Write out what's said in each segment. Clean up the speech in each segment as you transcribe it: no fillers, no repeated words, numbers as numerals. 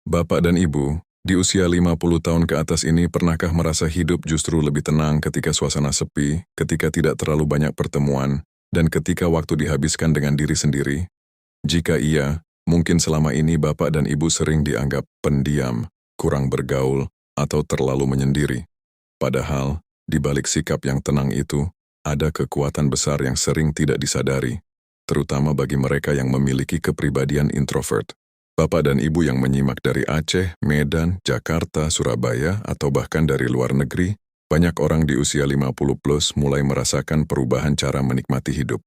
Bapak dan Ibu, di usia 50 tahun ke atas ini pernahkah merasa hidup justru lebih tenang ketika suasana sepi, ketika tidak terlalu banyak pertemuan, dan ketika waktu dihabiskan dengan diri sendiri? Jika iya, mungkin selama ini Bapak dan Ibu sering dianggap pendiam, kurang bergaul, atau terlalu menyendiri. Padahal, di balik sikap yang tenang itu, ada kekuatan besar yang sering tidak disadari, terutama bagi mereka yang memiliki kepribadian introvert. Bapak dan Ibu yang menyimak dari Aceh, Medan, Jakarta, Surabaya, atau bahkan dari luar negeri, banyak orang di usia 50 plus mulai merasakan perubahan cara menikmati hidup.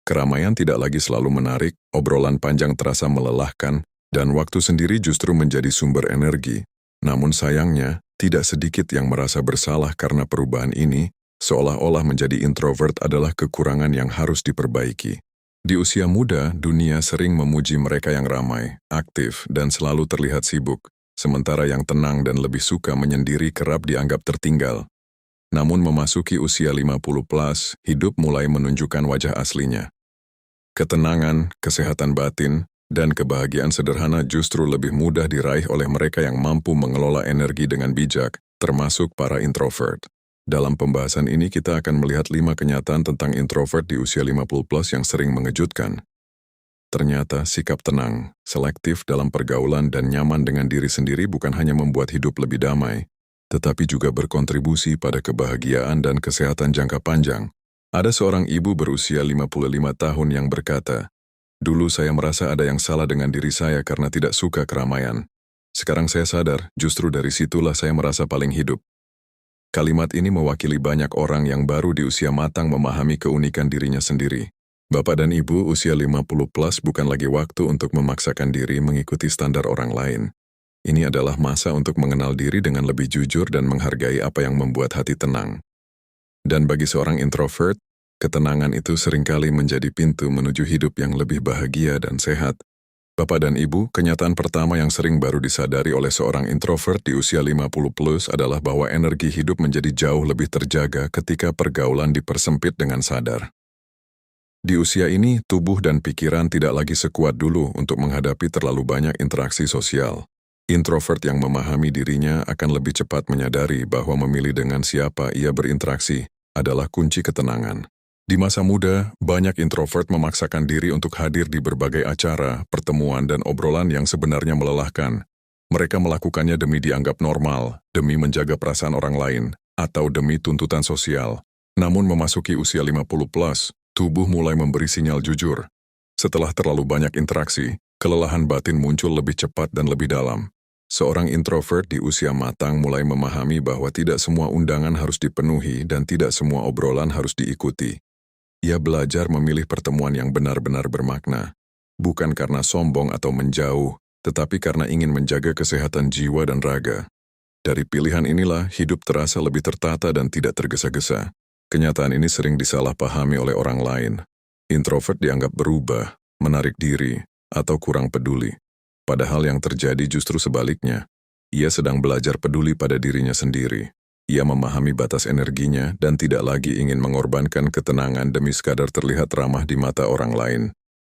Keramaian tidak lagi selalu menarik, obrolan panjang terasa melelahkan, dan waktu sendiri justru menjadi sumber energi. Namun sayangnya, tidak sedikit yang merasa bersalah karena perubahan ini, seolah-olah menjadi introvert adalah kekurangan yang harus diperbaiki. Di usia muda, dunia sering memuji mereka yang ramai, aktif, dan selalu terlihat sibuk, sementara yang tenang dan lebih suka menyendiri kerap dianggap tertinggal. Namun memasuki usia 50 plus, hidup mulai menunjukkan wajah aslinya. Ketenangan, kesehatan batin, dan kebahagiaan sederhana justru lebih mudah diraih oleh mereka yang mampu mengelola energi dengan bijak, termasuk para introvert. Dalam pembahasan ini kita akan melihat 5 kenyataan tentang introvert di usia 50 plus yang sering mengejutkan. Ternyata sikap tenang, selektif dalam pergaulan dan nyaman dengan diri sendiri bukan hanya membuat hidup lebih damai, tetapi juga berkontribusi pada kebahagiaan dan kesehatan jangka panjang. Ada seorang ibu berusia 55 tahun yang berkata, "Dulu saya merasa ada yang salah dengan diri saya karena tidak suka keramaian. Sekarang saya sadar, justru dari situlah saya merasa paling hidup." Kalimat ini mewakili banyak orang yang baru di usia matang memahami keunikan dirinya sendiri. Bapak dan Ibu usia 50 plus bukan lagi waktu untuk memaksakan diri mengikuti standar orang lain. Ini adalah masa untuk mengenal diri dengan lebih jujur dan menghargai apa yang membuat hati tenang. Dan bagi seorang introvert, ketenangan itu seringkali menjadi pintu menuju hidup yang lebih bahagia dan sehat. Bapak dan Ibu, kenyataan pertama yang sering baru disadari oleh seorang introvert di usia 50 plus adalah bahwa energi hidup menjadi jauh lebih terjaga ketika pergaulan dipersempit dengan sadar. Di usia ini, tubuh dan pikiran tidak lagi sekuat dulu untuk menghadapi terlalu banyak interaksi sosial. Introvert yang memahami dirinya akan lebih cepat menyadari bahwa memilih dengan siapa ia berinteraksi adalah kunci ketenangan. Di masa muda, banyak introvert memaksakan diri untuk hadir di berbagai acara, pertemuan, dan obrolan yang sebenarnya melelahkan. Mereka melakukannya demi dianggap normal, demi menjaga perasaan orang lain, atau demi tuntutan sosial. Namun memasuki usia 50 plus, tubuh mulai memberi sinyal jujur. Setelah terlalu banyak interaksi, kelelahan batin muncul lebih cepat dan lebih dalam. Seorang introvert di usia matang mulai memahami bahwa tidak semua undangan harus dipenuhi dan tidak semua obrolan harus diikuti. Ia belajar memilih pertemuan yang benar-benar bermakna, bukan karena sombong atau menjauh, tetapi karena ingin menjaga kesehatan jiwa dan raga. Dari pilihan inilah, hidup terasa lebih tertata dan tidak tergesa-gesa. Kenyataan ini sering disalahpahami oleh orang lain. Introvert dianggap berubah, menarik diri, atau kurang peduli. Padahal yang terjadi justru sebaliknya. Ia sedang belajar peduli pada dirinya sendiri. Ia memahami batas energinya dan tidak lagi ingin mengorbankan ketenangan demi sekadar terlihat ramah di mata orang lain.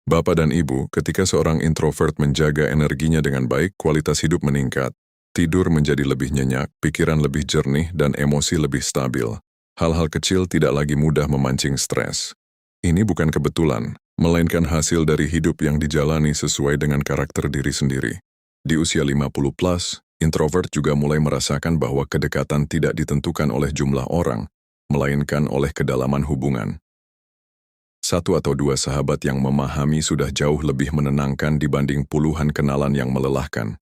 Bapak dan Ibu, ketika seorang introvert menjaga energinya dengan baik, kualitas hidup meningkat. Tidur menjadi lebih nyenyak, pikiran lebih jernih, dan emosi lebih stabil. Hal-hal kecil tidak lagi mudah memancing stres. Ini bukan kebetulan, melainkan hasil dari hidup yang dijalani sesuai dengan karakter diri sendiri. Di usia 50 plus, introvert juga mulai merasakan bahwa kedekatan tidak ditentukan oleh jumlah orang, melainkan oleh kedalaman hubungan. 1 atau 2 sahabat yang memahami sudah jauh lebih menenangkan dibanding puluhan kenalan yang melelahkan.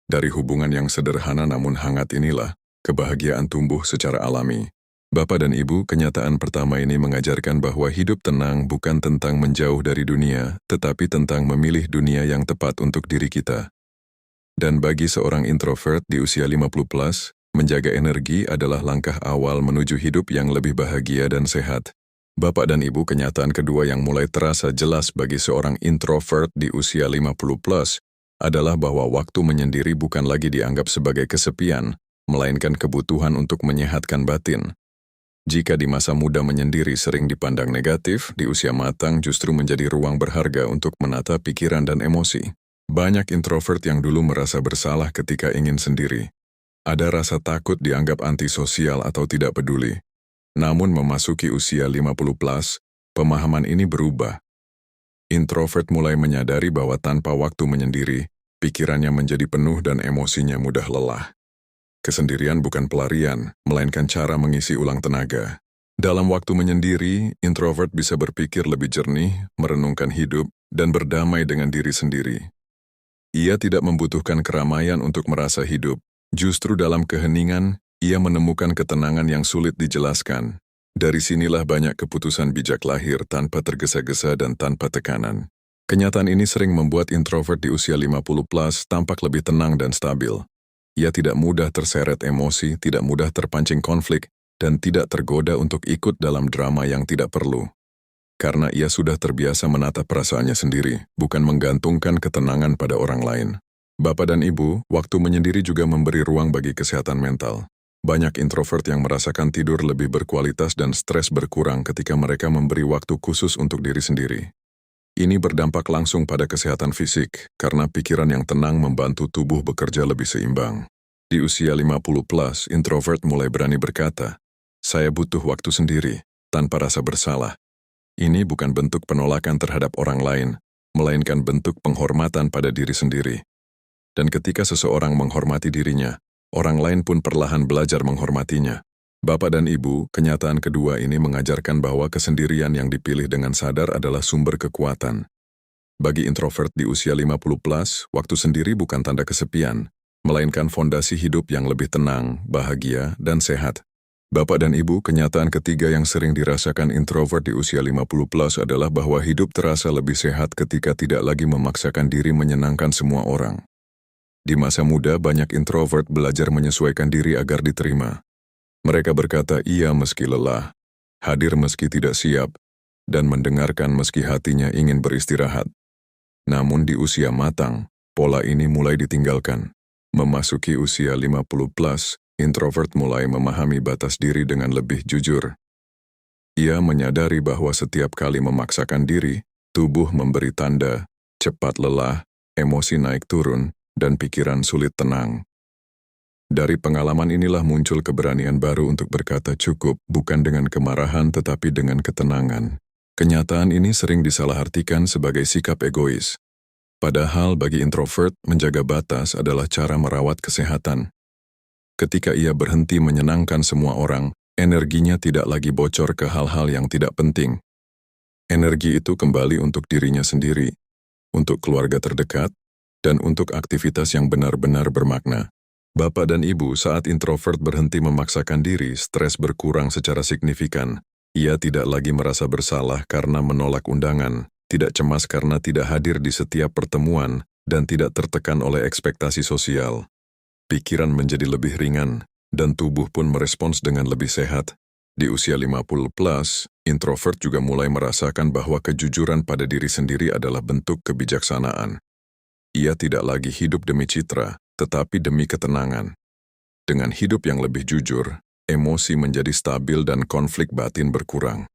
Dari hubungan yang sederhana namun hangat inilah, kebahagiaan tumbuh secara alami. Bapak dan Ibu, kenyataan pertama ini mengajarkan bahwa hidup tenang bukan tentang menjauh dari dunia, tetapi tentang memilih dunia yang tepat untuk diri kita. Dan bagi seorang introvert di usia 50 plus, menjaga energi adalah langkah awal menuju hidup yang lebih bahagia dan sehat. Bapak dan Ibu, kenyataan kedua yang mulai terasa jelas bagi seorang introvert di usia 50 plus adalah bahwa waktu menyendiri bukan lagi dianggap sebagai kesepian, melainkan kebutuhan untuk menyehatkan batin. Jika di masa muda menyendiri sering dipandang negatif, di usia matang justru menjadi ruang berharga untuk menata pikiran dan emosi. Banyak introvert yang dulu merasa bersalah ketika ingin sendiri. Ada rasa takut dianggap antisosial atau tidak peduli. Namun memasuki usia 50 plus, pemahaman ini berubah. Introvert mulai menyadari bahwa tanpa waktu menyendiri, pikirannya menjadi penuh dan emosinya mudah lelah. Kesendirian bukan pelarian, melainkan cara mengisi ulang tenaga. Dalam waktu menyendiri, introvert bisa berpikir lebih jernih, merenungkan hidup, dan berdamai dengan diri sendiri. Ia tidak membutuhkan keramaian untuk merasa hidup. Justru dalam keheningan, ia menemukan ketenangan yang sulit dijelaskan. Dari sinilah banyak keputusan bijak lahir tanpa tergesa-gesa dan tanpa tekanan. Kenyataan ini sering membuat introvert di usia 50 plus tampak lebih tenang dan stabil. Ia tidak mudah terseret emosi, tidak mudah terpancing konflik, dan tidak tergoda untuk ikut dalam drama yang tidak perlu. Karena ia sudah terbiasa menatap perasaannya sendiri, bukan menggantungkan ketenangan pada orang lain. Bapak dan Ibu, waktu menyendiri juga memberi ruang bagi kesehatan mental. Banyak introvert yang merasakan tidur lebih berkualitas dan stres berkurang ketika mereka memberi waktu khusus untuk diri sendiri. Ini berdampak langsung pada kesehatan fisik, karena pikiran yang tenang membantu tubuh bekerja lebih seimbang. Di usia 50 plus, introvert mulai berani berkata, "Saya butuh waktu sendiri," tanpa rasa bersalah. Ini bukan bentuk penolakan terhadap orang lain, melainkan bentuk penghormatan pada diri sendiri. Dan ketika seseorang menghormati dirinya, orang lain pun perlahan belajar menghormatinya. Bapak dan Ibu, kenyataan kedua ini mengajarkan bahwa kesendirian yang dipilih dengan sadar adalah sumber kekuatan. Bagi introvert di usia 50 plus, waktu sendiri bukan tanda kesepian, melainkan fondasi hidup yang lebih tenang, bahagia, dan sehat. Bapak dan Ibu, kenyataan ketiga yang sering dirasakan introvert di usia 50 plus adalah bahwa hidup terasa lebih sehat ketika tidak lagi memaksakan diri menyenangkan semua orang. Di masa muda, banyak introvert belajar menyesuaikan diri agar diterima. Mereka berkata iya meski lelah, hadir meski tidak siap, dan mendengarkan meski hatinya ingin beristirahat. Namun di usia matang, pola ini mulai ditinggalkan. Memasuki usia 50 plus, introvert mulai memahami batas diri dengan lebih jujur. Ia menyadari bahwa setiap kali memaksakan diri, tubuh memberi tanda, cepat lelah, emosi naik turun, dan pikiran sulit tenang. Dari pengalaman inilah muncul keberanian baru untuk berkata cukup, bukan dengan kemarahan tetapi dengan ketenangan. Kenyataan ini sering disalahartikan sebagai sikap egois. Padahal bagi introvert, menjaga batas adalah cara merawat kesehatan. Ketika ia berhenti menyenangkan semua orang, energinya tidak lagi bocor ke hal-hal yang tidak penting. Energi itu kembali untuk dirinya sendiri, untuk keluarga terdekat, dan untuk aktivitas yang benar-benar bermakna. Bapak dan Ibu, saat introvert berhenti memaksakan diri, stres berkurang secara signifikan. Ia tidak lagi merasa bersalah karena menolak undangan, tidak cemas karena tidak hadir di setiap pertemuan, dan tidak tertekan oleh ekspektasi sosial. Pikiran menjadi lebih ringan, dan tubuh pun merespons dengan lebih sehat. Di usia 50 plus, introvert juga mulai merasakan bahwa kejujuran pada diri sendiri adalah bentuk kebijaksanaan. Ia tidak lagi hidup demi citra, tetapi demi ketenangan. Dengan hidup yang lebih jujur, emosi menjadi stabil dan konflik batin berkurang.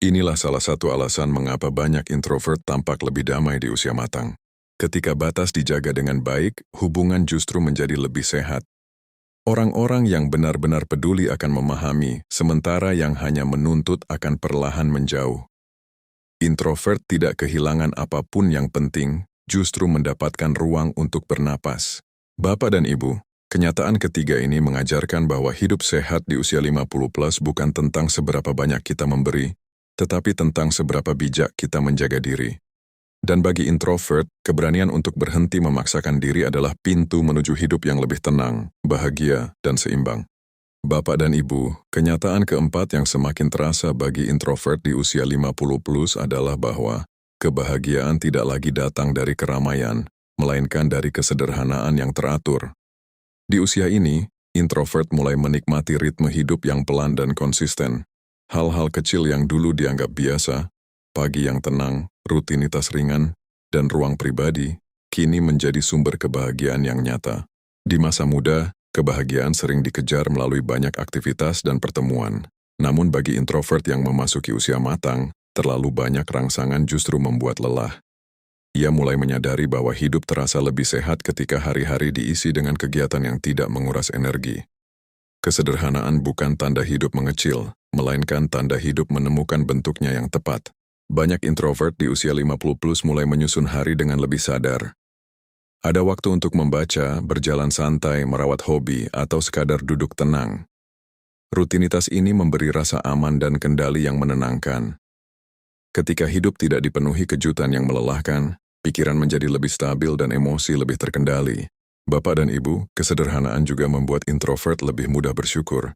Inilah salah satu alasan mengapa banyak introvert tampak lebih damai di usia matang. Ketika batas dijaga dengan baik, hubungan justru menjadi lebih sehat. Orang-orang yang benar-benar peduli akan memahami, sementara yang hanya menuntut akan perlahan menjauh. Introvert tidak kehilangan apapun yang penting, justru mendapatkan ruang untuk bernapas. Bapak dan Ibu, kenyataan ketiga ini mengajarkan bahwa hidup sehat di usia 50 plus bukan tentang seberapa banyak kita memberi, tetapi tentang seberapa bijak kita menjaga diri. Dan bagi introvert, keberanian untuk berhenti memaksakan diri adalah pintu menuju hidup yang lebih tenang, bahagia, dan seimbang. Bapak dan Ibu, kenyataan keempat yang semakin terasa bagi introvert di usia 50 plus adalah bahwa kebahagiaan tidak lagi datang dari keramaian, melainkan dari kesederhanaan yang teratur. Di usia ini, introvert mulai menikmati ritme hidup yang pelan dan konsisten. Hal-hal kecil yang dulu dianggap biasa, pagi yang tenang, rutinitas ringan, dan ruang pribadi, kini menjadi sumber kebahagiaan yang nyata. Di masa muda, kebahagiaan sering dikejar melalui banyak aktivitas dan pertemuan. Namun bagi introvert yang memasuki usia matang, terlalu banyak rangsangan justru membuat lelah. Ia mulai menyadari bahwa hidup terasa lebih sehat ketika hari-hari diisi dengan kegiatan yang tidak menguras energi. Kesederhanaan bukan tanda hidup mengecil, melainkan tanda hidup menemukan bentuknya yang tepat. Banyak introvert di usia 50 plus mulai menyusun hari dengan lebih sadar. Ada waktu untuk membaca, berjalan santai, merawat hobi, atau sekadar duduk tenang. Rutinitas ini memberi rasa aman dan kendali yang menenangkan. Ketika hidup tidak dipenuhi kejutan yang melelahkan, pikiran menjadi lebih stabil dan emosi lebih terkendali. Bapak dan Ibu, kesederhanaan juga membuat introvert lebih mudah bersyukur.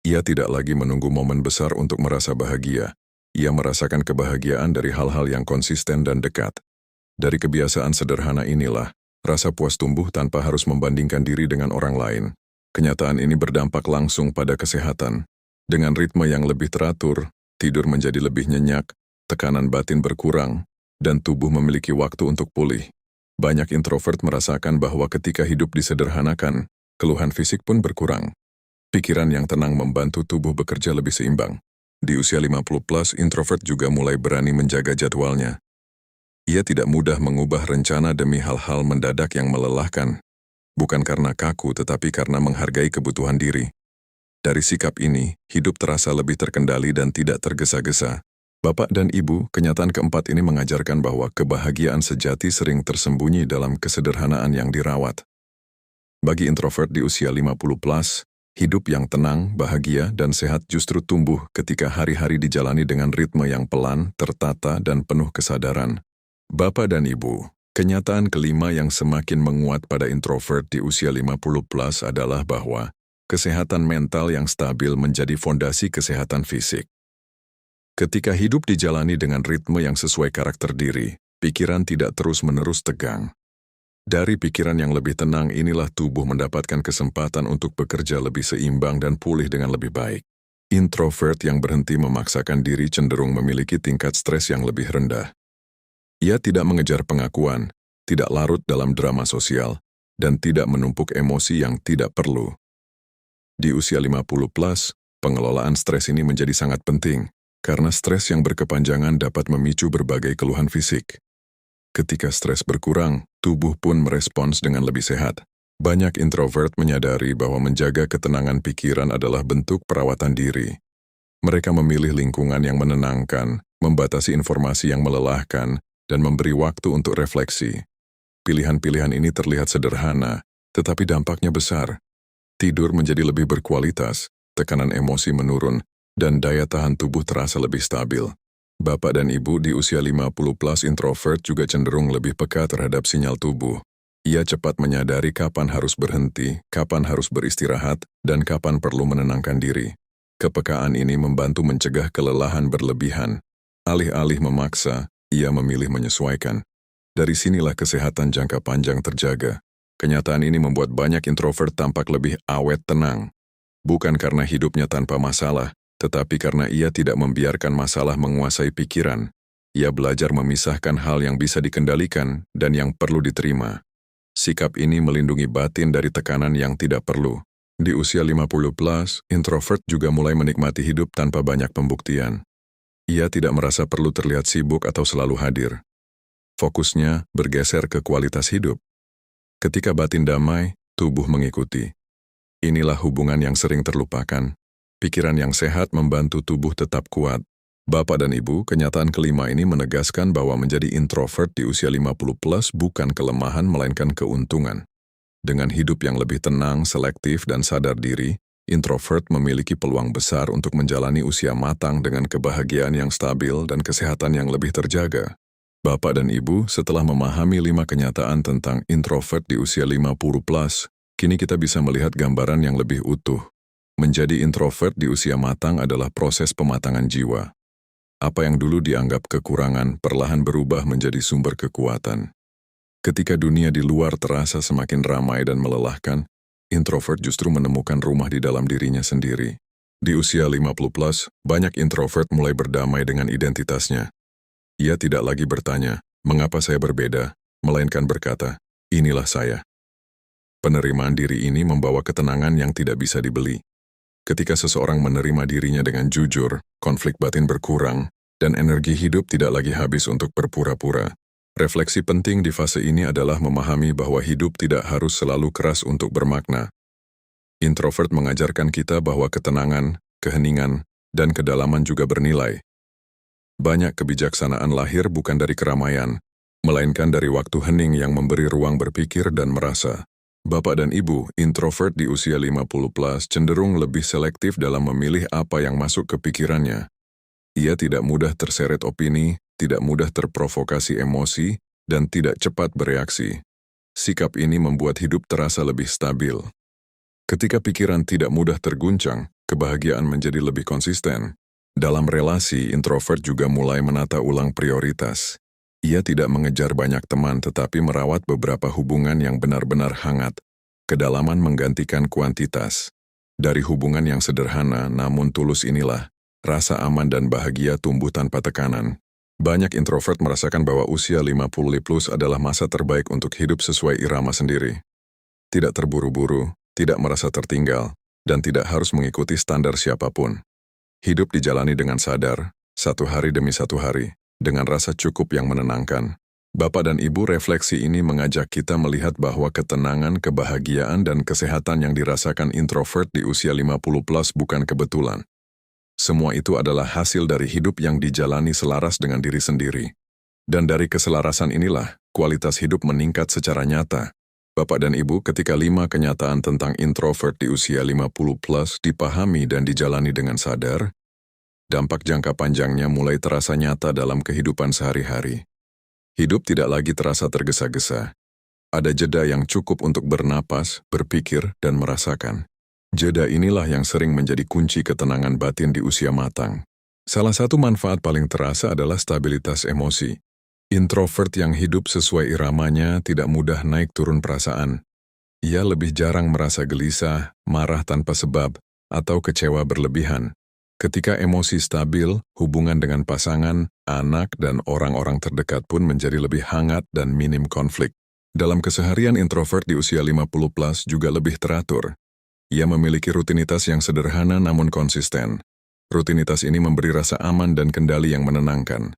Ia tidak lagi menunggu momen besar untuk merasa bahagia. Ia merasakan kebahagiaan dari hal-hal yang konsisten dan dekat. Dari kebiasaan sederhana inilah, rasa puas tumbuh tanpa harus membandingkan diri dengan orang lain. Kenyataan ini berdampak langsung pada kesehatan. Dengan ritme yang lebih teratur, tidur menjadi lebih nyenyak, tekanan batin berkurang, dan tubuh memiliki waktu untuk pulih. Banyak introvert merasakan bahwa ketika hidup disederhanakan, keluhan fisik pun berkurang. Pikiran yang tenang membantu tubuh bekerja lebih seimbang. Di usia 50 plus, introvert juga mulai berani menjaga jadwalnya. Ia tidak mudah mengubah rencana demi hal-hal mendadak yang melelahkan. Bukan karena kaku, tetapi karena menghargai kebutuhan diri. Dari sikap ini, hidup terasa lebih terkendali dan tidak tergesa-gesa. Bapak dan Ibu, kenyataan keempat ini mengajarkan bahwa kebahagiaan sejati sering tersembunyi dalam kesederhanaan yang dirawat. Bagi introvert di usia 50 plus, hidup yang tenang, bahagia, dan sehat justru tumbuh ketika hari-hari dijalani dengan ritme yang pelan, tertata, dan penuh kesadaran. Bapak dan Ibu, kenyataan kelima yang semakin menguat pada introvert di usia 50 plus adalah bahwa kesehatan mental yang stabil menjadi fondasi kesehatan fisik. Ketika hidup dijalani dengan ritme yang sesuai karakter diri, pikiran tidak terus-menerus tegang. Dari pikiran yang lebih tenang inilah tubuh mendapatkan kesempatan untuk bekerja lebih seimbang dan pulih dengan lebih baik. Introvert yang berhenti memaksakan diri cenderung memiliki tingkat stres yang lebih rendah. Ia tidak mengejar pengakuan, tidak larut dalam drama sosial, dan tidak menumpuk emosi yang tidak perlu. Di usia 50 plus, pengelolaan stres ini menjadi sangat penting, karena stres yang berkepanjangan dapat memicu berbagai keluhan fisik. Ketika stres berkurang, tubuh pun merespons dengan lebih sehat. Banyak introvert menyadari bahwa menjaga ketenangan pikiran adalah bentuk perawatan diri. Mereka memilih lingkungan yang menenangkan, membatasi informasi yang melelahkan, dan memberi waktu untuk refleksi. Pilihan-pilihan ini terlihat sederhana, tetapi dampaknya besar. Tidur menjadi lebih berkualitas, tekanan emosi menurun, dan daya tahan tubuh terasa lebih stabil. Bapak dan Ibu di usia 50 plus introvert juga cenderung lebih peka terhadap sinyal tubuh. Ia cepat menyadari kapan harus berhenti, kapan harus beristirahat, dan kapan perlu menenangkan diri. Kepekaan ini membantu mencegah kelelahan berlebihan. Alih-alih memaksa, ia memilih menyesuaikan. Dari sinilah kesehatan jangka panjang terjaga. Kenyataan ini membuat banyak introvert tampak lebih awet tenang. Bukan karena hidupnya tanpa masalah, tetapi karena ia tidak membiarkan masalah menguasai pikiran. Ia belajar memisahkan hal yang bisa dikendalikan dan yang perlu diterima. Sikap ini melindungi batin dari tekanan yang tidak perlu. Di usia 50 plus, introvert juga mulai menikmati hidup tanpa banyak pembuktian. Ia tidak merasa perlu terlihat sibuk atau selalu hadir. Fokusnya bergeser ke kualitas hidup. Ketika batin damai, tubuh mengikuti. Inilah hubungan yang sering terlupakan. Pikiran yang sehat membantu tubuh tetap kuat. Bapak dan Ibu, kenyataan kelima ini menegaskan bahwa menjadi introvert di usia 50 plus bukan kelemahan melainkan keuntungan. Dengan hidup yang lebih tenang, selektif, dan sadar diri, introvert memiliki peluang besar untuk menjalani usia matang dengan kebahagiaan yang stabil dan kesehatan yang lebih terjaga. Bapak dan Ibu, setelah memahami 5 kenyataan tentang introvert di usia 50 plus, kini kita bisa melihat gambaran yang lebih utuh. Menjadi introvert di usia matang adalah proses pematangan jiwa. Apa yang dulu dianggap kekurangan perlahan berubah menjadi sumber kekuatan. Ketika dunia di luar terasa semakin ramai dan melelahkan, introvert justru menemukan rumah di dalam dirinya sendiri. Di usia 50 plus, banyak introvert mulai berdamai dengan identitasnya. Ia tidak lagi bertanya, mengapa saya berbeda, melainkan berkata, inilah saya. Penerimaan diri ini membawa ketenangan yang tidak bisa dibeli. Ketika seseorang menerima dirinya dengan jujur, konflik batin berkurang, dan energi hidup tidak lagi habis untuk berpura-pura. Refleksi penting di fase ini adalah memahami bahwa hidup tidak harus selalu keras untuk bermakna. Introvert mengajarkan kita bahwa ketenangan, keheningan, dan kedalaman juga bernilai. Banyak kebijaksanaan lahir bukan dari keramaian, melainkan dari waktu hening yang memberi ruang berpikir dan merasa. Bapak dan ibu, introvert di usia 50 plus cenderung lebih selektif dalam memilih apa yang masuk ke pikirannya. Ia tidak mudah terseret opini, tidak mudah terprovokasi emosi, dan tidak cepat bereaksi. Sikap ini membuat hidup terasa lebih stabil. Ketika pikiran tidak mudah terguncang, kebahagiaan menjadi lebih konsisten. Dalam relasi, introvert juga mulai menata ulang prioritas. Ia tidak mengejar banyak teman tetapi merawat beberapa hubungan yang benar-benar hangat. Kedalaman menggantikan kuantitas. Dari hubungan yang sederhana namun tulus inilah, rasa aman dan bahagia tumbuh tanpa tekanan. Banyak introvert merasakan bahwa usia 50 plus adalah masa terbaik untuk hidup sesuai irama sendiri. Tidak terburu-buru, tidak merasa tertinggal, dan tidak harus mengikuti standar siapapun. Hidup dijalani dengan sadar, satu hari demi satu hari, dengan rasa cukup yang menenangkan. Bapak dan Ibu, refleksi ini mengajak kita melihat bahwa ketenangan, kebahagiaan, dan kesehatan yang dirasakan introvert di usia 50 plus bukan kebetulan. Semua itu adalah hasil dari hidup yang dijalani selaras dengan diri sendiri. Dan dari keselarasan inilah, kualitas hidup meningkat secara nyata. Bapak dan Ibu, ketika 5 kenyataan tentang introvert di usia 50 plus dipahami dan dijalani dengan sadar, dampak jangka panjangnya mulai terasa nyata dalam kehidupan sehari-hari. Hidup tidak lagi terasa tergesa-gesa. Ada jeda yang cukup untuk bernapas, berpikir, dan merasakan. Jeda inilah yang sering menjadi kunci ketenangan batin di usia matang. Salah satu manfaat paling terasa adalah stabilitas emosi. Introvert yang hidup sesuai iramanya tidak mudah naik turun perasaan. Ia lebih jarang merasa gelisah, marah tanpa sebab, atau kecewa berlebihan. Ketika emosi stabil, hubungan dengan pasangan, anak, dan orang-orang terdekat pun menjadi lebih hangat dan minim konflik. Dalam keseharian, introvert di usia 50 plus juga lebih teratur. Ia memiliki rutinitas yang sederhana namun konsisten. Rutinitas ini memberi rasa aman dan kendali yang menenangkan.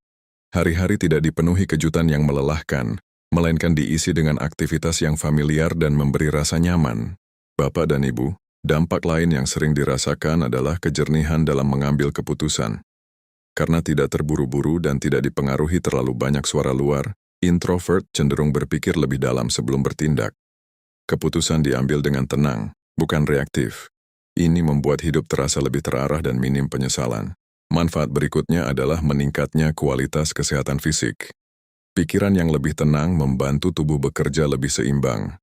Hari-hari tidak dipenuhi kejutan yang melelahkan, melainkan diisi dengan aktivitas yang familiar dan memberi rasa nyaman. Bapak dan Ibu, dampak lain yang sering dirasakan adalah kejernihan dalam mengambil keputusan. Karena tidak terburu-buru dan tidak dipengaruhi terlalu banyak suara luar, introvert cenderung berpikir lebih dalam sebelum bertindak. Keputusan diambil dengan tenang, bukan reaktif. Ini membuat hidup terasa lebih terarah dan minim penyesalan. Manfaat berikutnya adalah meningkatnya kualitas kesehatan fisik. Pikiran yang lebih tenang membantu tubuh bekerja lebih seimbang.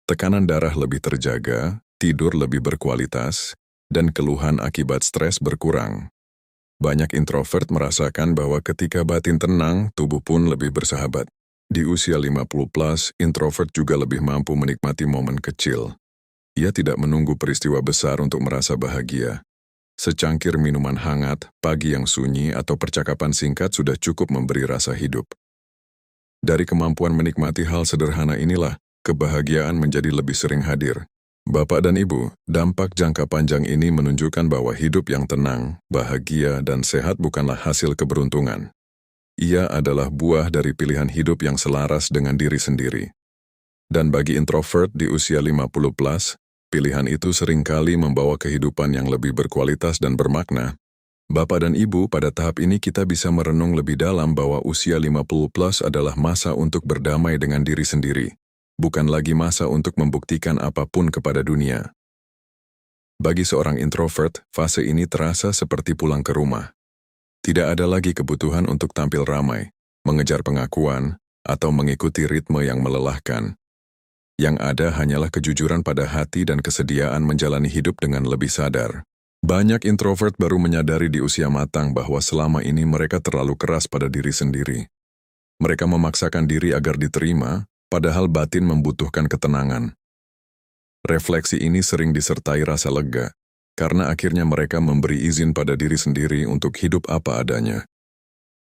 Tekanan darah lebih terjaga, tidur lebih berkualitas, dan keluhan akibat stres berkurang. Banyak introvert merasakan bahwa ketika batin tenang, tubuh pun lebih bersahabat. Di usia 50 plus, introvert juga lebih mampu menikmati momen kecil. Ia tidak menunggu peristiwa besar untuk merasa bahagia. Secangkir minuman hangat, pagi yang sunyi, atau percakapan singkat sudah cukup memberi rasa hidup. Dari kemampuan menikmati hal sederhana inilah, kebahagiaan menjadi lebih sering hadir. Bapak dan Ibu, dampak jangka panjang ini menunjukkan bahwa hidup yang tenang, bahagia, dan sehat bukanlah hasil keberuntungan. Ia adalah buah dari pilihan hidup yang selaras dengan diri sendiri. Dan bagi introvert di usia 50 plus, pilihan itu seringkali membawa kehidupan yang lebih berkualitas dan bermakna. Bapak dan Ibu, pada tahap ini kita bisa merenung lebih dalam bahwa usia 50 plus adalah masa untuk berdamai dengan diri sendiri, bukan lagi masa untuk membuktikan apapun kepada dunia. Bagi seorang introvert, fase ini terasa seperti pulang ke rumah. Tidak ada lagi kebutuhan untuk tampil ramai, mengejar pengakuan, atau mengikuti ritme yang melelahkan. Yang ada hanyalah kejujuran pada hati dan kesediaan menjalani hidup dengan lebih sadar. Banyak introvert baru menyadari di usia matang bahwa selama ini mereka terlalu keras pada diri sendiri. Mereka memaksakan diri agar diterima, padahal batin membutuhkan ketenangan. Refleksi ini sering disertai rasa lega, karena akhirnya mereka memberi izin pada diri sendiri untuk hidup apa adanya.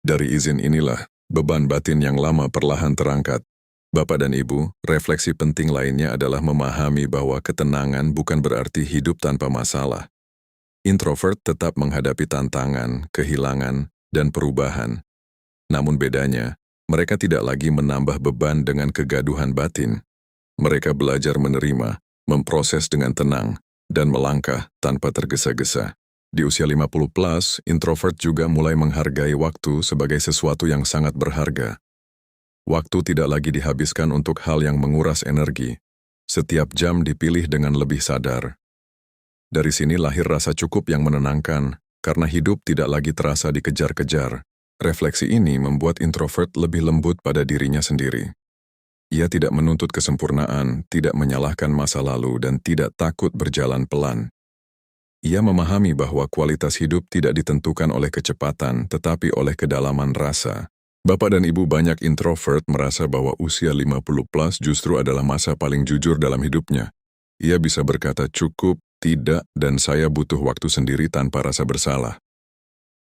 Dari izin inilah, beban batin yang lama perlahan terangkat. Bapak dan Ibu, refleksi penting lainnya adalah memahami bahwa ketenangan bukan berarti hidup tanpa masalah. Introvert tetap menghadapi tantangan, kehilangan, dan perubahan. Namun bedanya, Mereka tidak lagi menambah beban dengan kegaduhan batin. Mereka belajar menerima, memproses dengan tenang, dan melangkah tanpa tergesa-gesa. Di usia 50 plus, introvert juga mulai menghargai waktu sebagai sesuatu yang sangat berharga. Waktu tidak lagi dihabiskan untuk hal yang menguras energi. Setiap jam dipilih dengan lebih sadar. Dari sini lahir rasa cukup yang menenangkan, karena hidup tidak lagi terasa dikejar-kejar. Refleksi ini membuat introvert lebih lembut pada dirinya sendiri. Ia tidak menuntut kesempurnaan, tidak menyalahkan masa lalu, dan tidak takut berjalan pelan. Ia memahami bahwa kualitas hidup tidak ditentukan oleh kecepatan, tetapi oleh kedalaman rasa. Bapak dan ibu banyak introvert merasa bahwa usia 50 plus justru adalah masa paling jujur dalam hidupnya. Ia bisa berkata cukup, tidak, dan saya butuh waktu sendiri tanpa rasa bersalah.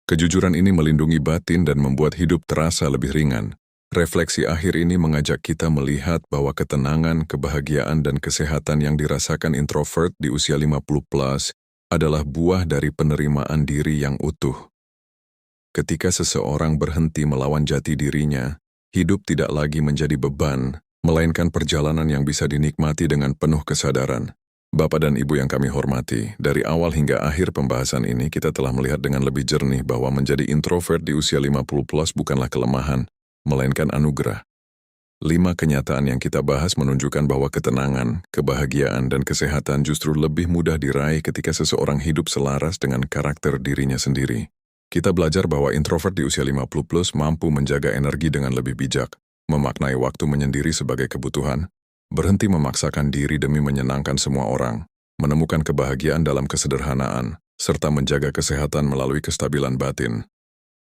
Kejujuran ini melindungi batin dan membuat hidup terasa lebih ringan. Refleksi akhir ini mengajak kita melihat bahwa ketenangan, kebahagiaan, dan kesehatan yang dirasakan introvert di usia 50 plus adalah buah dari penerimaan diri yang utuh. Ketika seseorang berhenti melawan jati dirinya, hidup tidak lagi menjadi beban, melainkan perjalanan yang bisa dinikmati dengan penuh kesadaran. Bapak dan Ibu yang kami hormati, dari awal hingga akhir pembahasan ini kita telah melihat dengan lebih jernih bahwa menjadi introvert di usia 50 plus bukanlah kelemahan, melainkan anugerah. 5 kenyataan yang kita bahas menunjukkan bahwa ketenangan, kebahagiaan, dan kesehatan justru lebih mudah diraih ketika seseorang hidup selaras dengan karakter dirinya sendiri. Kita belajar bahwa introvert di usia 50 plus mampu menjaga energi dengan lebih bijak, memaknai waktu menyendiri sebagai kebutuhan, berhenti memaksakan diri demi menyenangkan semua orang, menemukan kebahagiaan dalam kesederhanaan, serta menjaga kesehatan melalui kestabilan batin.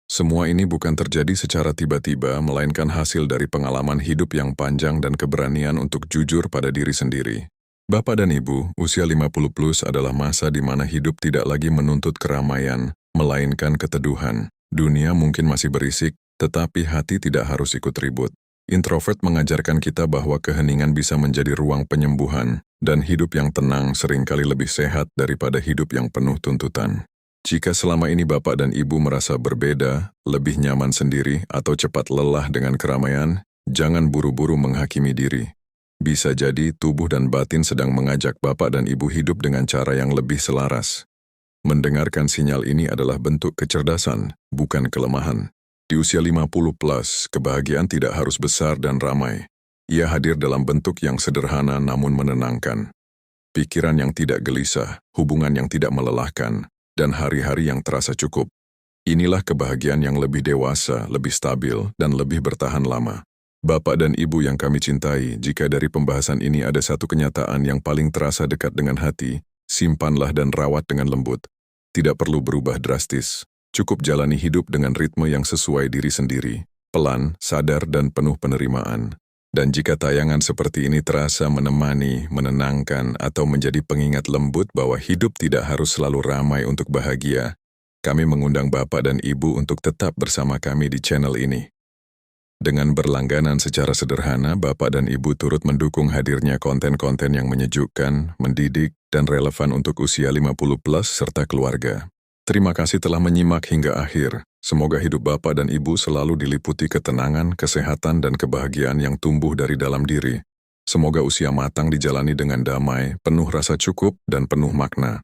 Semua ini bukan terjadi secara tiba-tiba, melainkan hasil dari pengalaman hidup yang panjang dan keberanian untuk jujur pada diri sendiri. Bapak dan Ibu, usia 50 plus adalah masa di mana hidup tidak lagi menuntut keramaian, melainkan keteduhan. Dunia mungkin masih berisik, tetapi hati tidak harus ikut ribut. Introvert mengajarkan kita bahwa keheningan bisa menjadi ruang penyembuhan, dan hidup yang tenang seringkali lebih sehat daripada hidup yang penuh tuntutan. Jika selama ini Bapak dan Ibu merasa berbeda, lebih nyaman sendiri, atau cepat lelah dengan keramaian, jangan buru-buru menghakimi diri. Bisa jadi tubuh dan batin sedang mengajak Bapak dan Ibu hidup dengan cara yang lebih selaras. Mendengarkan sinyal ini adalah bentuk kecerdasan, bukan kelemahan. Di usia 50 plus, kebahagiaan tidak harus besar dan ramai. Ia hadir dalam bentuk yang sederhana namun menenangkan. Pikiran yang tidak gelisah, hubungan yang tidak melelahkan, dan hari-hari yang terasa cukup. Inilah kebahagiaan yang lebih dewasa, lebih stabil, dan lebih bertahan lama. Bapak dan Ibu yang kami cintai, jika dari pembahasan ini ada satu kenyataan yang paling terasa dekat dengan hati, simpanlah dan rawat dengan lembut. Tidak perlu berubah drastis. Cukup jalani hidup dengan ritme yang sesuai diri sendiri, pelan, sadar, dan penuh penerimaan. Dan jika tayangan seperti ini terasa menemani, menenangkan, atau menjadi pengingat lembut bahwa hidup tidak harus selalu ramai untuk bahagia, kami mengundang Bapak dan Ibu untuk tetap bersama kami di channel ini. Dengan berlangganan secara sederhana, Bapak dan Ibu turut mendukung hadirnya konten-konten yang menyejukkan, mendidik, dan relevan untuk usia 50 plus serta keluarga. Terima kasih telah menyimak hingga akhir. Semoga hidup Bapak dan Ibu selalu diliputi ketenangan, kesehatan, dan kebahagiaan yang tumbuh dari dalam diri. Semoga usia matang dijalani dengan damai, penuh rasa cukup, dan penuh makna.